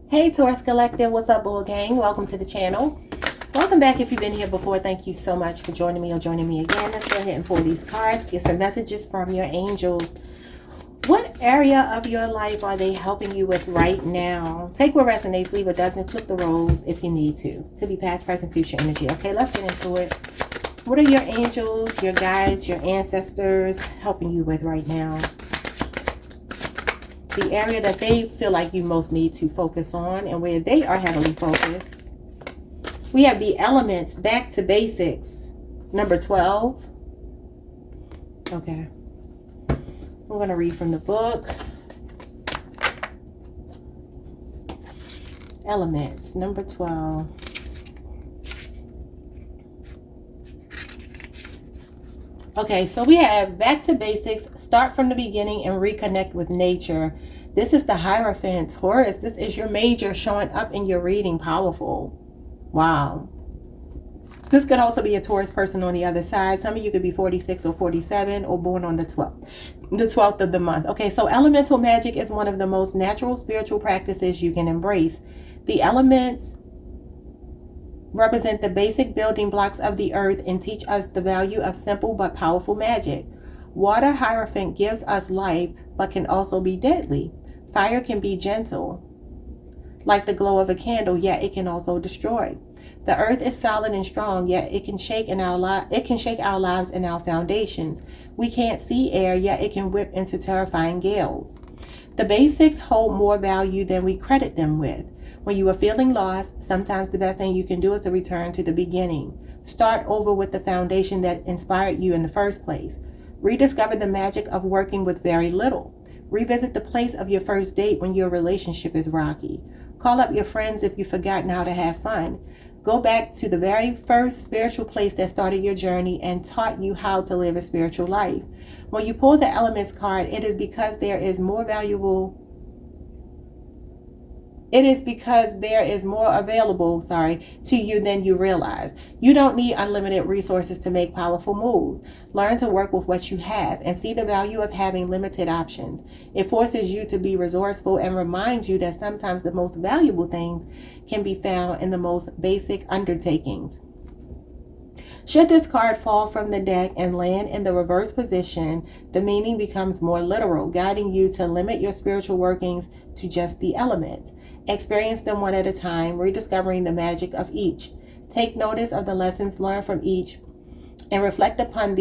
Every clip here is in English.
Hey Taurus Collective, what's up, Bull Gang? Welcome to the channel. Welcome back if you've been here before. Thank you so much for joining me or joining me again. Let's go ahead and pull these cards, get some messages from your angels. What area of your life are they helping you with right now? Take what resonates, leave what doesn't, flip the roles if you need to. Could be past, present, future energy. Okay, let's get into it. What are your angels, your guides, your ancestors helping you with right now? The area that they feel like you most need to focus on and where they are heavily focused. We have the elements, back to basics, number 12. Okay. I'm going to read from the book. Elements, number 12. Okay, so we have back to basics, start from the beginning and reconnect with nature. This is the Hierophant, Taurus. This is your major showing up in your reading. Powerful. Wow. This could also be a Taurus person on the other side. Some of you could be 46 or 47 or born on the 12th of the month. Okay, so elemental magic is one of the most natural spiritual practices you can embrace. The elements represent the basic building blocks of the earth and teach us the value of simple but powerful magic. Water Hierophant gives us life but can also be deadly. Fire can be gentle, like the glow of a candle, yet it can also destroy. The earth is solid and strong, yet it can shake our lives and our foundations. We can't see air, yet it can whip into terrifying gales. The basics hold more value than we credit them with. When you are feeling lost, sometimes the best thing you can do is to return to the beginning. Start over with the foundation that inspired you in the first place. Rediscover the magic of working with very little. Revisit the place of your first date when your relationship is rocky. Call up your friends if you've forgotten how to have fun. Go back to the very first spiritual place that started your journey and taught you how to live a spiritual life. When you pull the Elements card, it is because there is more available to you than you realize. You don't need unlimited resources to make powerful moves. Learn to work with what you have and see the value of having limited options. It forces you to be resourceful and reminds you that sometimes the most valuable things can be found in the most basic undertakings. Should this card fall from the deck and land in the reverse position, the meaning becomes more literal, guiding you to limit your spiritual workings to just the elements. Experience them one at a time, rediscovering the magic of each. Take notice of the lessons learned from each and reflect upon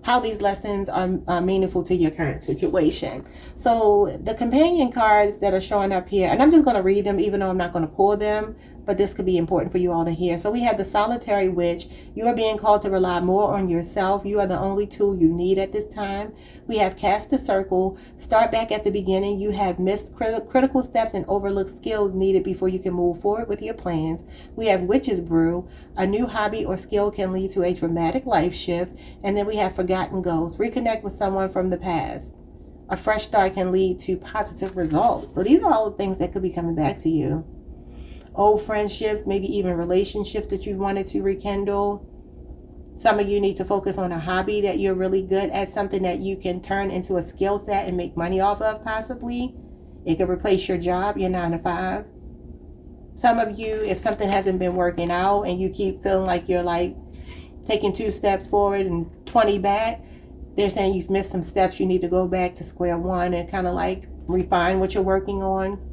how these lessons are meaningful to your current situation. So the companion cards that are showing up here, and I'm just going to read them even though I'm not going to pull them, but this could be important for you all to hear. So we have the Solitary Witch. You are being called to rely more on yourself. You are the only tool you need at this time. We have Cast a Circle. Start back at the beginning. You have missed critical steps and overlooked skills needed before you can move forward with your plans. We have Witch's Brew. A new hobby or skill can lead to a dramatic life shift. And then we have Forgotten Goals. Reconnect with someone from the past. A fresh start can lead to positive results. So these are all the things that could be coming back to you. Old friendships, maybe even relationships that you wanted to rekindle. Some of you need to focus on a hobby that you're really good at, something that you can turn into a skill set and make money off of possibly. It could replace your job, your 9 to 5. Some of you, if something hasn't been working out and you keep feeling like you're like taking 2 steps forward and 20 back, they're saying you've missed some steps. You need to go back to square one and kind of like refine what you're working on.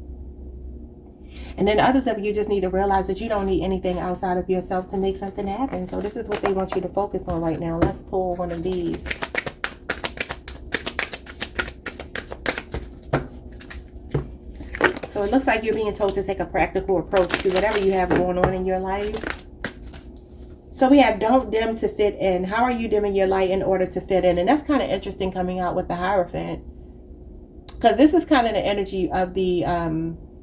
And then others of you just need to realize that you don't need anything outside of yourself to make something happen. So this is what they want you to focus on right now. Let's pull one of these. So it looks like you're being told to take a practical approach to whatever you have going on in your life. So we have don't dim to fit in. How are you dimming your light in order to fit in? And that's kind of interesting coming out with the Hierophant. Because this is kind of the energy of the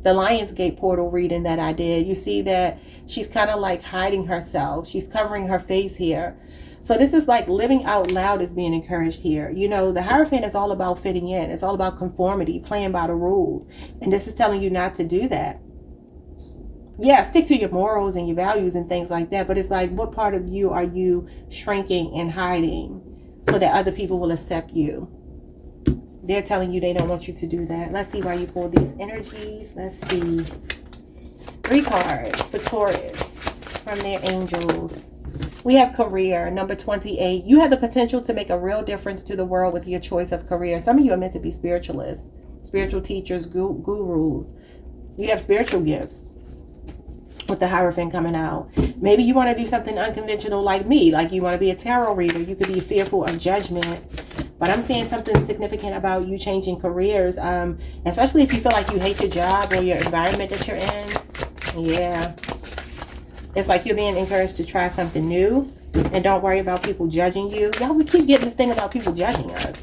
Lionsgate portal reading that I did. You see that she's kind of like hiding herself. She's covering her face here. So this is like living out loud is being encouraged here. You know, the Hierophant is all about fitting in. It's all about conformity, playing by the rules. And this is telling you not to do that. Yeah, stick to your morals and your values and things like that. But it's like, what part of you are you shrinking and hiding so that other people will accept you? They're telling you they don't want you to do that. Let's see why you pulled these energies. Let's see. 3 cards for Taurus from their angels. We have career, number 28. You have the potential to make a real difference to the world with your choice of career. Some of you are meant to be spiritualists, spiritual teachers, gurus. You have spiritual gifts with the Hierophant coming out. Maybe you want to do something unconventional like me, like you want to be a tarot reader. You could be fearful of judgment. But I'm seeing something significant about you changing careers, especially if you feel like you hate your job or your environment that you're in. Yeah. It's like you're being encouraged to try something new. And don't worry about people judging you. Y'all, we keep getting this thing about people judging us.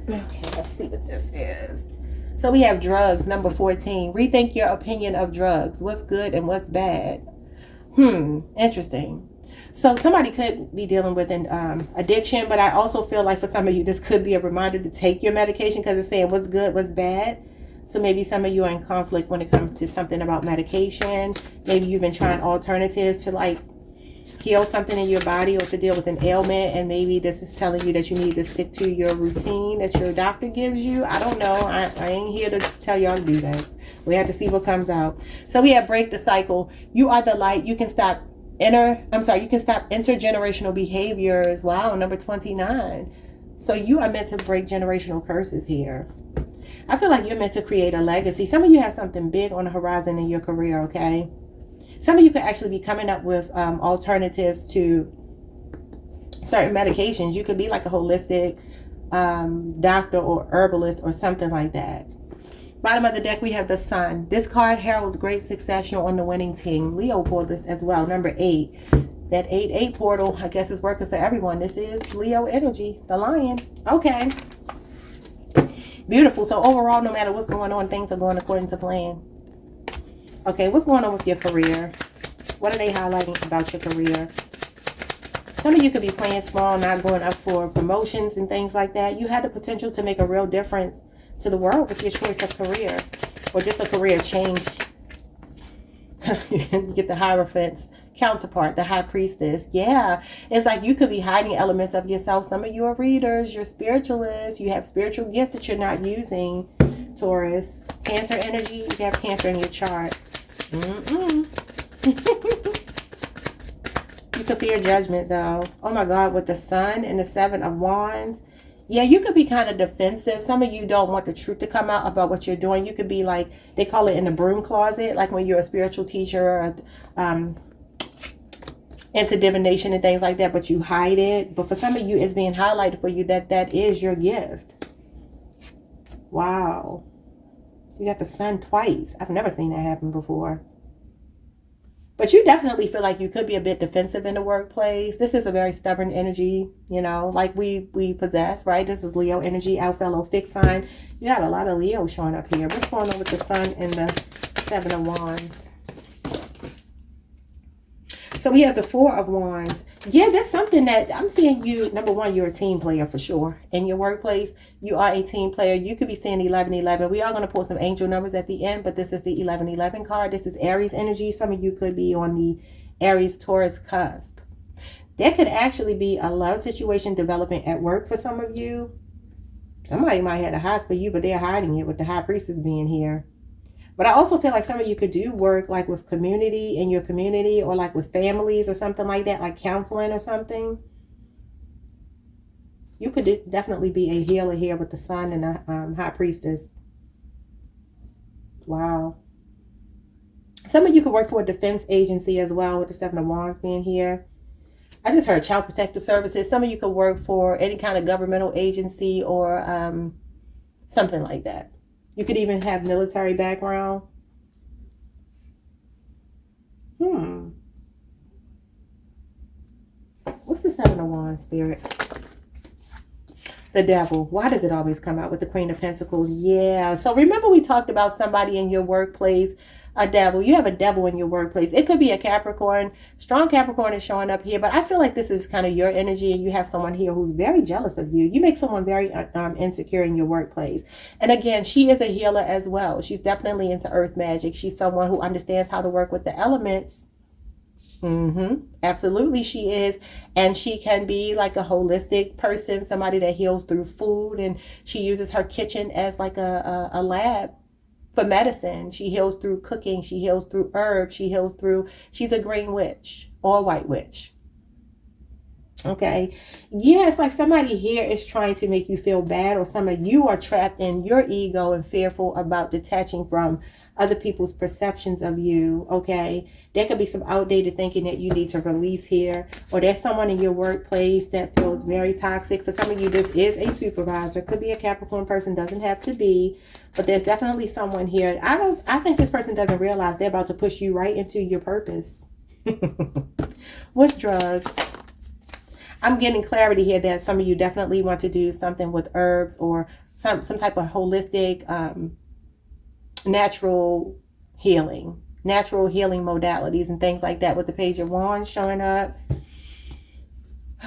Okay, let's see what this is. So we have drugs, number 14. Rethink your opinion of drugs. What's good and what's bad? Interesting. So somebody could be dealing with an addiction, but I also feel like for some of you, this could be a reminder to take your medication because it's saying what's good, what's bad. So maybe some of you are in conflict when it comes to something about medication. Maybe you've been trying alternatives to like heal something in your body or to deal with an ailment. And maybe this is telling you that you need to stick to your routine that your doctor gives you. I don't know. I ain't here to tell y'all to do that. We have to see what comes out. So we have break the cycle. You are the light. You can stop you can stop intergenerational behaviors. Wow, number 29. So you are meant to break generational curses here. I feel like you're meant to create a legacy. Some of you have something big on the horizon in your career, okay? Some of you could actually be coming up with alternatives to certain medications. You could be like a holistic doctor or herbalist or something like that. Bottom of the deck, we have the Sun. This card heralds great success. You're on the winning team. Leo pulled this as well. Number 8. That 8-8 portal, I guess, is working for everyone. This is Leo energy, the lion. Okay. Beautiful. So overall, no matter what's going on, things are going according to plan. Okay, what's going on with your career? What are they highlighting about your career? Some of you could be playing small, not going up for promotions and things like that. You had the potential to make a real difference to the world with your choice of career or just a career change. You get the Hierophant's counterpart, the High Priestess. Yeah, it's like you could be hiding elements of yourself. Some of you are readers, you're spiritualists, you have spiritual gifts that you're not using. Taurus, Cancer energy, you have Cancer in your chart. You could fear judgment though. Oh my God, with the Sun and the 7 of Wands. Yeah, you could be kind of defensive. Some of you don't want the truth to come out about what you're doing. You could be like, they call it in the broom closet, like when you're a spiritual teacher or into divination and things like that, but you hide it. But for some of you, it's being highlighted for you that that is your gift. Wow. You got the Sun twice. I've never seen that happen before. But you definitely feel like you could be a bit defensive in the workplace. This is a very stubborn energy, you know, like we possess, right? This is Leo energy, our fellow fixed sign. You got a lot of Leo showing up here. What's going on with the Sun and the 7 of Wands? So we have the 4 of Wands. Yeah, that's something that I'm seeing you. Number one, you're a team player for sure. In your workplace, you are a team player. You could be seeing 1111. We are going to pull some angel numbers at the end, but this is the 1111 card. This is Aries energy. Some of you could be on the Aries Taurus cusp. There could actually be a love situation developing at work for some of you. Somebody might have the hots for you, but they're hiding it with the High Priestess being here. But I also feel like some of you could do work like with community, in your community, or like with families or something like that, like counseling or something. You could definitely be a healer here with the Sun and the High Priestess. Wow. Some of you could work for a defense agency as well with the 7 of Wands being here. I just heard Child Protective Services. Some of you could work for any kind of governmental agency or something like that. You could even have military background. What's the 7 of Wands, Spirit? The Devil. Why does it always come out with the Queen of Pentacles? Yeah. So remember we talked about somebody in your workplace, a devil. You have a devil in your workplace. It could be a Capricorn. Strong Capricorn is showing up here, but I feel like this is kind of your energy and you have someone here who's very jealous of you. You make someone very insecure in your workplace. And again, she is a healer as well. She's definitely into earth magic. She's someone who understands how to work with the elements. Absolutely she is. And she can be like a holistic person, somebody that heals through food, and she uses her kitchen as like a lab for medicine. She heals through cooking. She heals through herbs. She's a green witch or a white witch. Okay. Yeah, it's like somebody here is trying to make you feel bad, or some of you are trapped in your ego and fearful about detaching from other people's perceptions of you. Okay. There could be some outdated thinking that you need to release here, or there's someone in your workplace that feels very toxic. For some of you, this is a supervisor. Could be a Capricorn person, doesn't have to be, but there's definitely someone here. I think this person doesn't realize they're about to push you right into your purpose. What's drugs? I'm getting clarity here that some of you definitely want to do something with herbs or some type of holistic, natural healing modalities and things like that, with the Page of Wands showing up.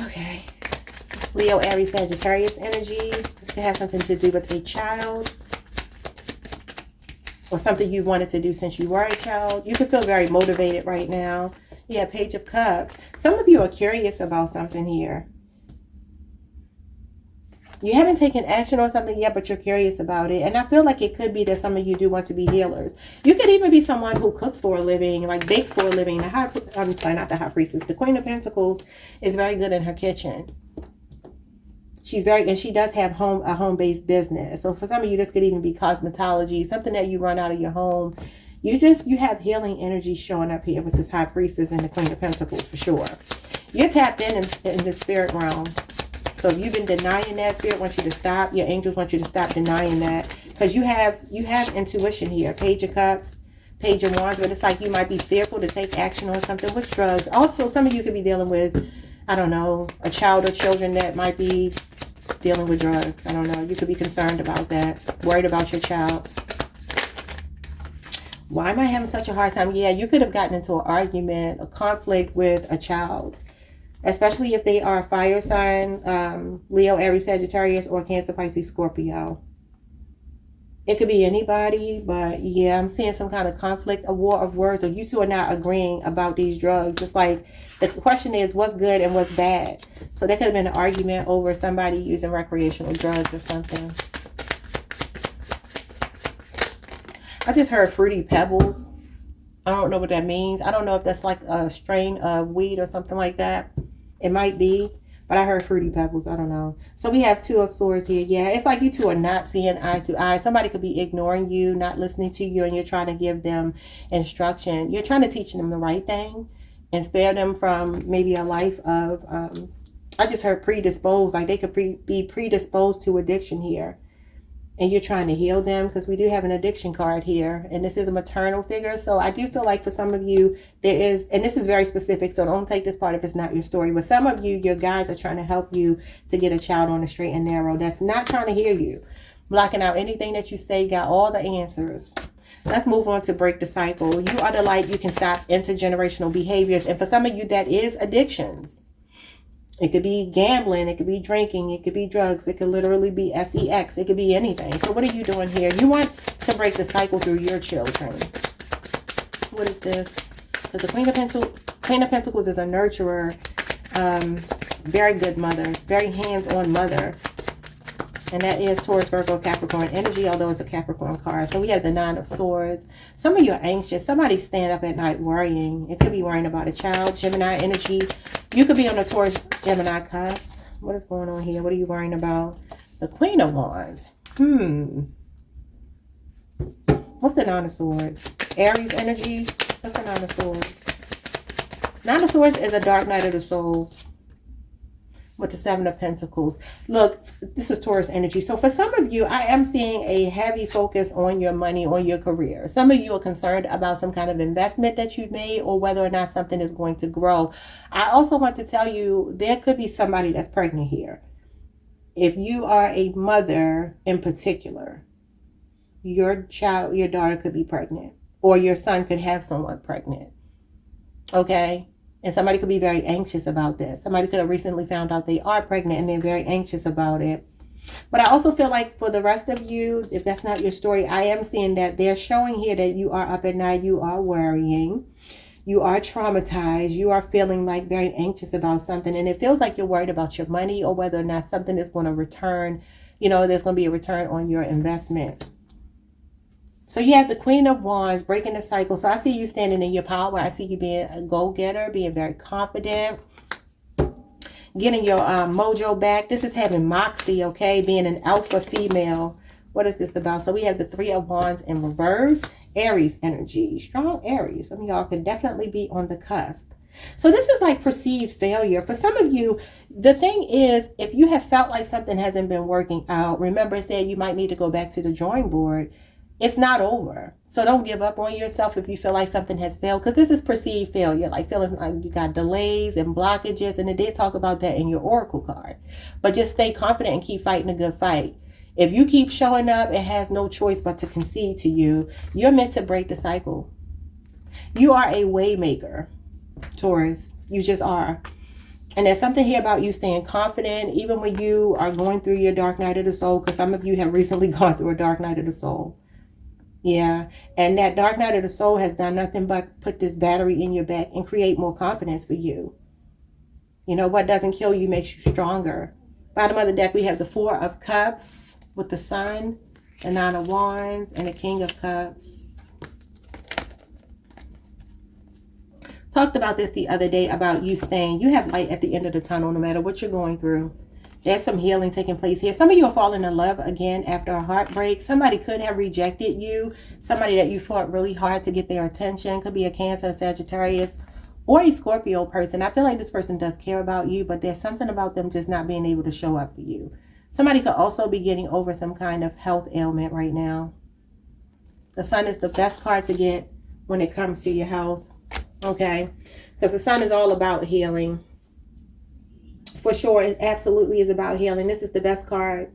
Okay. Leo, Aries, Sagittarius energy. This could have something to do with a child or something you wanted to do since you were a child. You could feel very motivated right now. Yeah, Page of Cups. Some of you are curious about something here. You haven't taken action on something yet, but you're curious about it. And I feel like it could be that some of you do want to be healers. You could even be someone who cooks for a living, like bakes for a living. I'm sorry, not the High Priestess. The Queen of Pentacles is very good in her kitchen. And she does have a home-based business. So for some of you, this could even be cosmetology, something that you run out of your home. You have healing energy showing up here with this High Priestess and the Queen of Pentacles for sure. You're tapped in the spirit realm. So if you've been denying that, Spirit wants you to stop. Your angels want you to stop denying that, because you have intuition here. Page of Cups, Page of Wands, but it's like you might be fearful to take action on something with drugs. Also, some of you could be dealing with, I don't know, a child or children that might be dealing with drugs. I don't know. You could be concerned about that, worried about your child. Why am I having such a hard time? Yeah, you could have gotten into an argument, a conflict with a child, especially if they are a fire sign, Leo, Aries, Sagittarius, or Cancer, Pisces, Scorpio. It could be anybody, but yeah, I'm seeing some kind of conflict, a war of words, or you two are not agreeing about these drugs. It's like the question is what's good and what's bad. So there could have been an argument over somebody using recreational drugs or something. I just heard Fruity Pebbles. I don't know what that means. I don't know if that's like a strain of weed or something like that. It might be, but I heard Fruity Pebbles. I don't know. So we have Two of Swords here. Yeah, it's like you two are not seeing eye to eye. Somebody could be ignoring you, not listening to you, and you're trying to give them instruction. You're trying to teach them the right thing and spare them from maybe a life of, I just heard predisposed, like they could be predisposed to addiction here. And you're trying to heal them, because we do have an addiction card here. And this is a maternal figure. So I do feel like for some of you, there is, and this is very specific, so don't take this part if it's not your story. But some of you, your guides are trying to help you to get a child on the straight and narrow that's not trying to hear you. Blocking out anything that you say, got all the answers. Let's move on to break the cycle. You are the light. You can stop intergenerational behaviors. And for some of you, that is addictions. It could be gambling, it could be drinking, it could be drugs, it could literally be sex, it could be anything. So what are you doing here? You want to break the cycle through your children. What is this? Because the Queen of Pentacles is a nurturer, very good mother, very hands-on mother. And that is Taurus, Virgo, Capricorn energy, although it's a Capricorn card. So we have the Nine of Swords. Some of you are anxious. Somebody's staying up at night worrying. It could be worrying about a child. Gemini energy. You could be on a Taurus, Gemini cusp. What is going on here? What are you worrying about? The Queen of Wands. What's the Nine of Swords? Aries energy. What's the Nine of Swords? Nine of Swords is a dark night of the soul. With the Seven of Pentacles. Look, this is Taurus energy. So for some of you, I am seeing a heavy focus on your money, on your career. Some of you are concerned about some kind of investment that you've made, or whether or not something is going to grow. I also want to tell you, there could be somebody that's pregnant here. If you are a mother in particular, your daughter could be pregnant, or your son could have someone pregnant. Okay? And somebody could be very anxious about this. Somebody could have recently found out they are pregnant and they're very anxious about it. But I also feel like for the rest of you, if that's not your story, I am seeing that they're showing here that you are up at night, you are worrying, you are traumatized, you are feeling like very anxious about something. And it feels like you're worried about your money, or whether or not something is going to return, there's going to be a return on your investment. So you have the Queen of Wands breaking the cycle. So I see you standing in your power. I see you being a go-getter, being very confident, getting your mojo back. This is having moxie, okay? Being an alpha female. What is this about? So we have the Three of Wands in reverse. Aries energy. Strong Aries. Some of y'all could definitely be on the cusp. So this is like perceived failure. For some of you, the thing is, if you have felt like something hasn't been working out, remember I said you might need to go back to the drawing board. It's not over. So don't give up on yourself if you feel like something has failed, because this is perceived failure, like feeling like you got delays and blockages. And it did talk about that in your oracle card. But just stay confident and keep fighting a good fight. If you keep showing up, it has no choice but to concede to you. You're meant to break the cycle. You are a way maker, Taurus. You just are. And there's something here about you staying confident, even when you are going through your dark night of the soul, because some of you have recently gone through a dark night of the soul. Yeah. And that dark night of the soul has done nothing but put this battery in your back and create more confidence for you. You know, what doesn't kill you makes you stronger. Bottom of the deck, we have the Four of Cups with the Sun, the Nine of Wands, and the King of Cups. Talked about this the other day about you staying. You have light at the end of the tunnel no matter what you're going through. There's some healing taking place here. Some of you are falling in love again after a heartbreak. Somebody could have rejected you. Somebody that you fought really hard to get their attention. Could be a Cancer, Sagittarius, or a Scorpio person. I feel like this person does care about you, but there's something about them just not being able to show up for you. Somebody could also be getting over some kind of health ailment right now. The Sun is the best card to get when it comes to your health. Okay? Because the Sun is all about healing. For sure, it absolutely is about healing. This is the best card.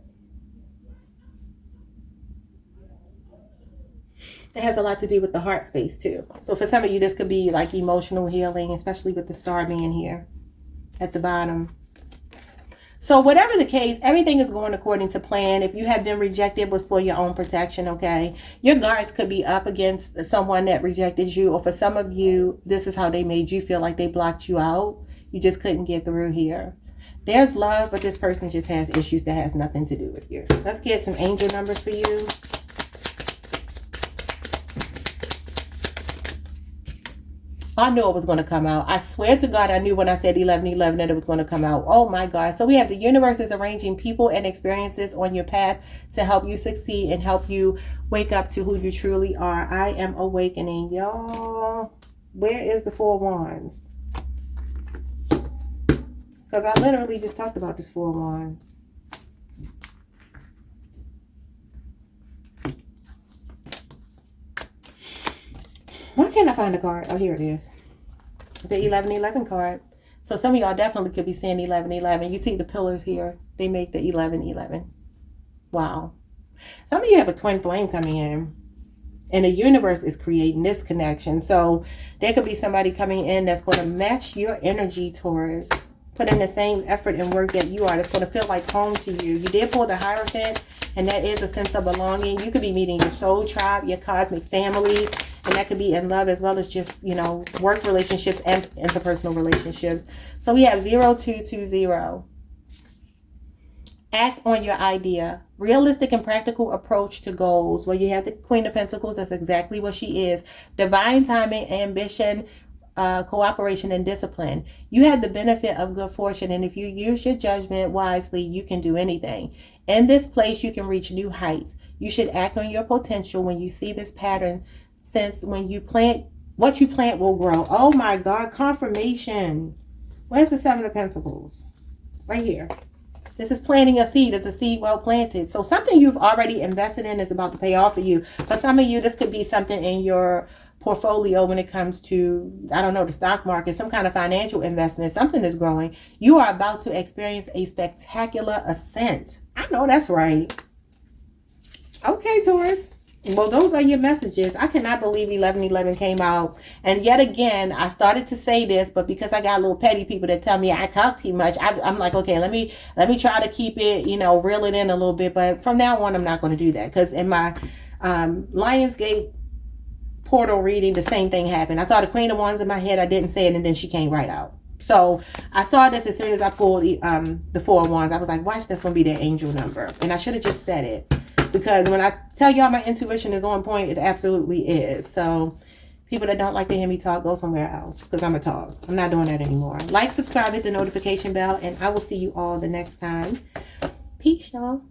It has a lot to do with the heart space too. So for some of you, this could be like emotional healing, especially with the star being here at the bottom. So whatever the case, everything is going according to plan. If you have been rejected, it was for your own protection, okay? Your guards could be up against someone that rejected you. Or for some of you, this is how they made you feel, like they blocked you out. You just couldn't get through here. There's love, but this person just has issues that has nothing to do with you. Let's get some angel numbers for you. I knew it was going to come out. I swear to God, I knew when I said 1111 that it was going to come out. Oh my God. So we have the universe is arranging people and experiences on your path to help you succeed and help you wake up to who you truly are. I am awakening, y'all. Where is the Four of Wands? Because I literally just talked about this Four of Wands. Why can't I find the card? Oh, here it is. The 1111 card. So some of y'all definitely could be saying 1111. You see the pillars here. They make the 1111. Wow. Some of you have a twin flame coming in. And the universe is creating this connection. So there could be somebody coming in that's going to match your energy, Taurus. Put in the same effort and work that you are. That's going to feel like home to you. You did pull the Hierophant, and that is a sense of belonging. You could be meeting your soul tribe, your cosmic family, and that could be in love as well as just, you know, work relationships and interpersonal relationships. So we have 0220. Act on your idea. Realistic and practical approach to goals. Well, you have the Queen of Pentacles. That's exactly what she is. Divine timing, ambition, cooperation, and discipline. You have the benefit of good fortune, and if you use your judgment wisely, you can do anything. In this place, you can reach new heights. You should act on your potential when you see this pattern, since when you plant, what you plant will grow. Oh my God, confirmation. Where's the Seven of Pentacles? Right here. This is planting a seed. It's a seed well planted. So something you've already invested in is about to pay off for you. For some of you, this could be something in your portfolio when it comes to, I don't know, the stock market, some kind of financial investment. Something is growing. You are about to experience a spectacular ascent. I know that's right. Okay, Taurus. Well, those are your messages. I cannot believe 1111 came out. And yet again, I started to say this, but because I got little petty people that tell me I talk too much, I'm like, okay, let me try to keep it, you know, reel it in a little bit. But from now on, I'm not going to do that, because in my Lionsgate portal reading, the same thing happened. I saw the Queen of Wands in my head. I didn't say it, and then she came right out. So I saw this as soon as I pulled the Four of Wands. I was like, watch, that's going to be their angel number. And I should have just said it. Because when I tell y'all my intuition is on point, it absolutely is. So people that don't like to hear me talk, go somewhere else, because I'm a talk. I'm not doing that anymore. Like, subscribe, hit the notification bell, and I will see you all the next time. Peace, y'all.